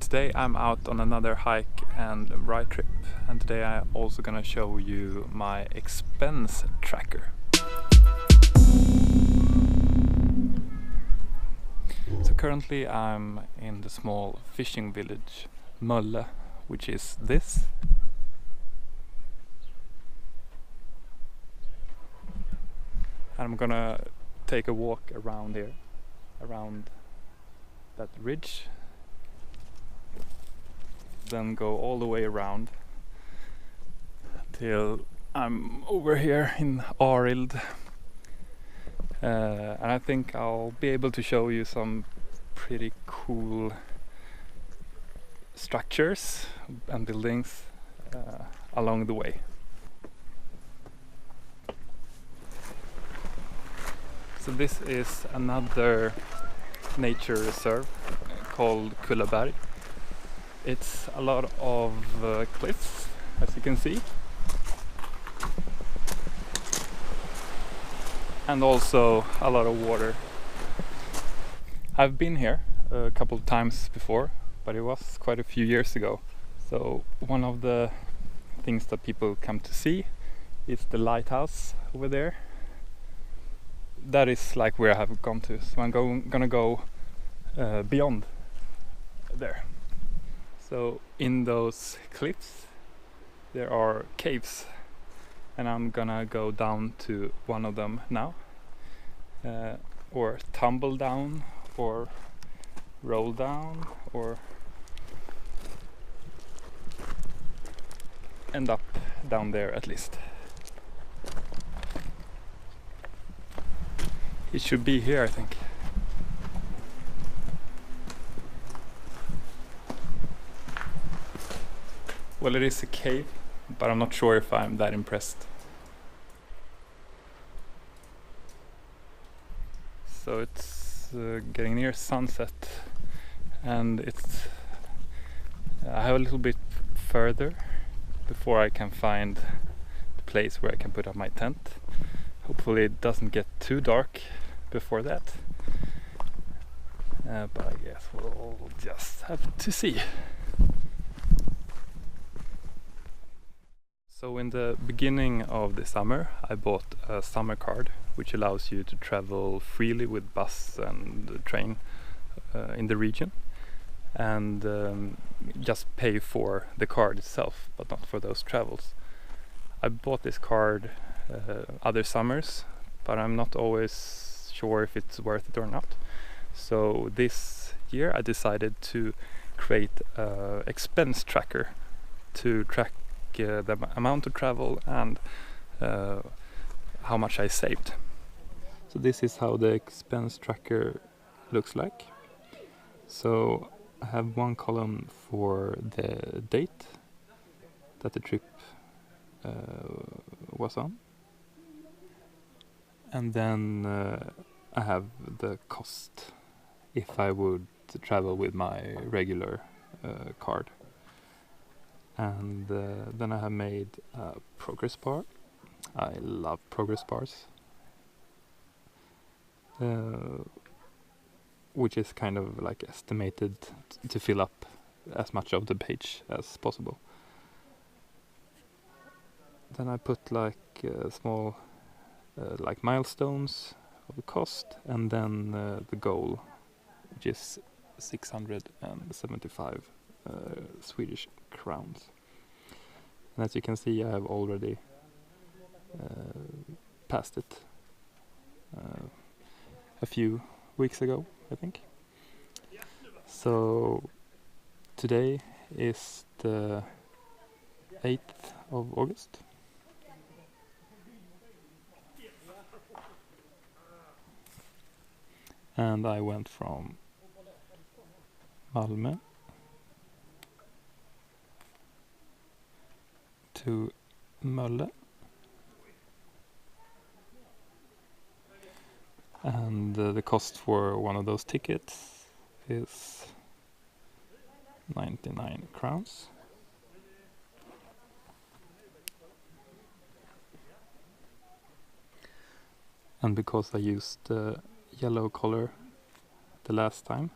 Today I'm out on another hike and ride trip, and today I'm also gonna show you my expense tracker. So currently I'm in the small fishing village Mölle, which is this. And I'm gonna take a walk around here, around that ridge, then go all the way around till I'm over here in Arild, and I think I'll be able to show you some pretty cool structures and buildings along the way. So this is another nature reserve called Kullaberg. It's a lot of cliffs, as you can see, and also a lot of water. I've been here a couple of times before, but it was quite a few years ago. So one of the things that people come to see is the lighthouse over there. That is like where I have gone to, so I'm gonna go beyond there. So in those cliffs there are caves, and I'm gonna go down to one of them now, or tumble down, or roll down, or end up down there at least. It should be here, I think. Well, it is a cave, but I'm not sure if I'm that impressed. So it's getting near sunset, and I have a little bit further before I can find the place where I can put up my tent. Hopefully it doesn't get too dark before that, but I guess we'll just have to see. So in the beginning of the summer I bought a summer card, which allows you to travel freely with bus and train in the region, and just pay for the card itself, but not for those travels. I bought this card other summers, but I'm not always sure if it's worth it or not. So this year I decided to create an expense tracker to track the amount of travel and how much I saved. So this is how the expense tracker looks like. So I have one column for the date that the trip was on, and then I have the cost if I would travel with my regular card. And then I have made a progress bar. I love progress bars, which is kind of like estimated to fill up as much of the page as possible. Then I put like small like milestones of the cost, and then the goal, which is 675 Swedish crowns. And as you can see, I have already passed it a few weeks ago, I think. So today is the 8th of August. And I went from Malmö to Mölle, and the cost for one of those tickets is 99 crowns. And because I used the yellow color the last time,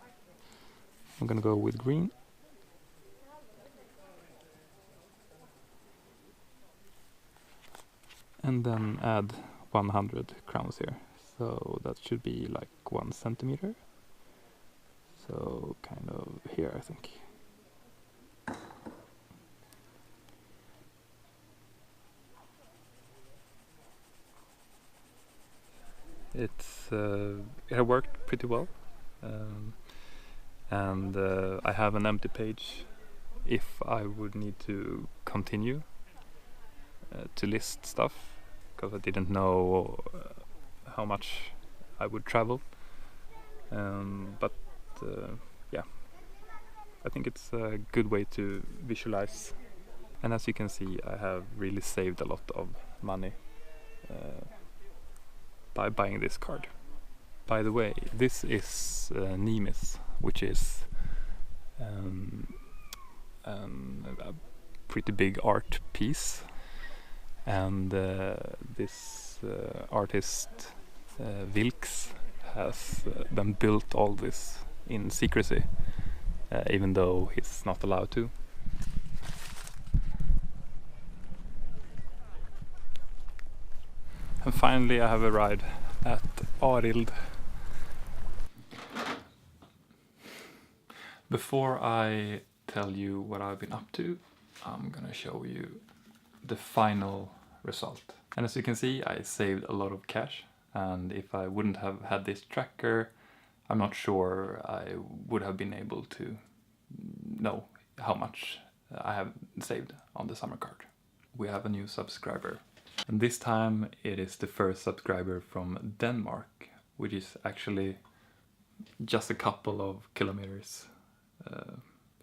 I'm gonna go with green. and then add 100 crowns here. So that should be like 1 centimeter. So kind of here, I think. It worked pretty well, and I have an empty page if I would need to continue to list stuff, because I didn't know how much I would travel, but yeah, I think it's a good way to visualize. And as you can see, I have really saved a lot of money by buying this card. By the way, this is Nimis, which is a pretty big art piece, and this artist Wilks has then built all this in secrecy, even though he's not allowed to. And finally I have arrived at Arild. Before I tell you what I've been up to, I'm gonna show you the final result. And as you can see, I saved a lot of cash, and if I wouldn't have had this tracker, I'm not sure I would have been able to know how much I have saved on the summer card. We have a new subscriber. And this time it is the first subscriber from Denmark, which is actually just a couple of kilometers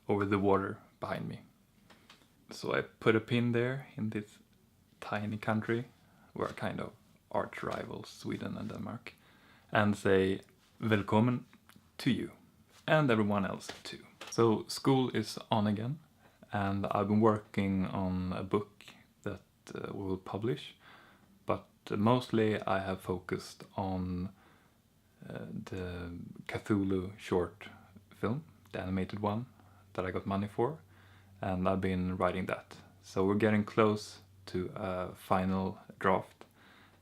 over the water behind me. So I put a pin there in this tiny country, where kind of arch rivals Sweden and Denmark, and say "Velkommen" to you, and everyone else too. So school is on again, and I've been working on a book that we will publish, but mostly I have focused on the Cthulhu short film, the animated one that I got money for, and I've been writing that. So we're getting close to a final draft,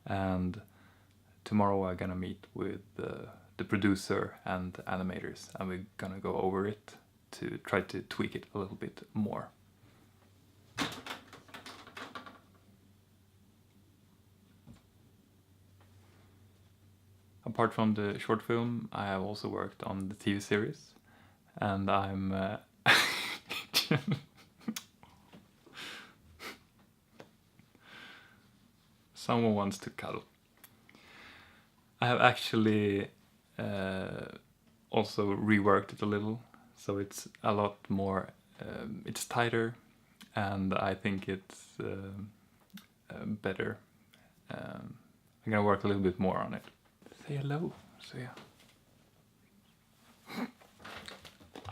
and tomorrow I'm gonna meet with the producer and the animators, and we're gonna go over it to try to tweak it a little bit more. Apart from the short film, I have also worked on the TV series, and I'm someone wants to cuddle. I have actually also reworked it a little, so it's a lot more, it's tighter, and I think it's better. I'm gonna work a little bit more on it. Say hello, Svea.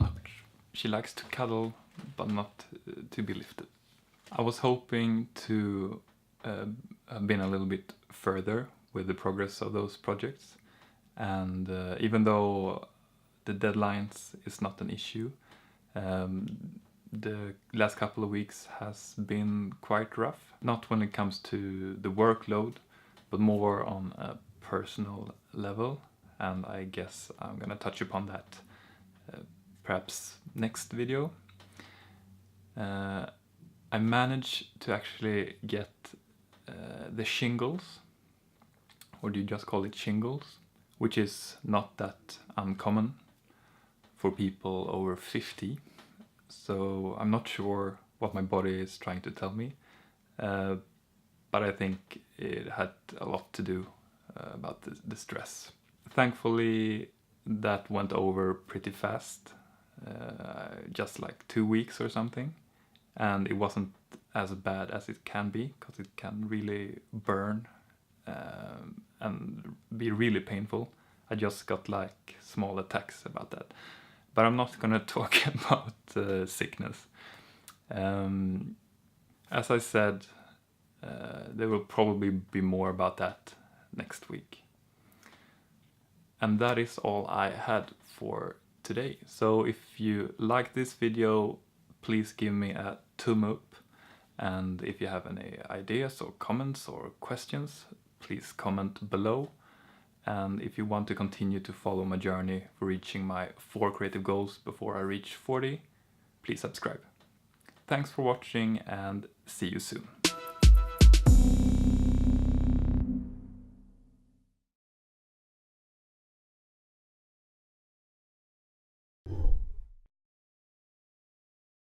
Ouch. She likes to cuddle, but not to be lifted. I was hoping to have been a little bit further with the progress of those projects, and even though the deadlines is not an issue, the last couple of weeks has been quite rough. Not when it comes to the workload, but more on a personal level, and I guess I'm gonna touch upon that perhaps next video. I managed to actually get the shingles, or do you just call it shingles, which is not that uncommon for people over 50. So I'm not sure what my body is trying to tell me, but I think it had a lot to do about the stress. Thankfully, that went over pretty fast, just like 2 weeks or something, and it wasn't as bad as it can be, because it can really burn and be really painful. I just got like small attacks about that, but I'm not gonna talk about sickness. As I said, there will probably be more about that next week. And that is all I had for today. So if you like this video, please give me a thumb up, And if you have any ideas or comments or questions, please comment below. And if you want to continue to follow my journey for reaching my 4 creative goals before I reach 40, please subscribe. Thanks for watching and see you soon.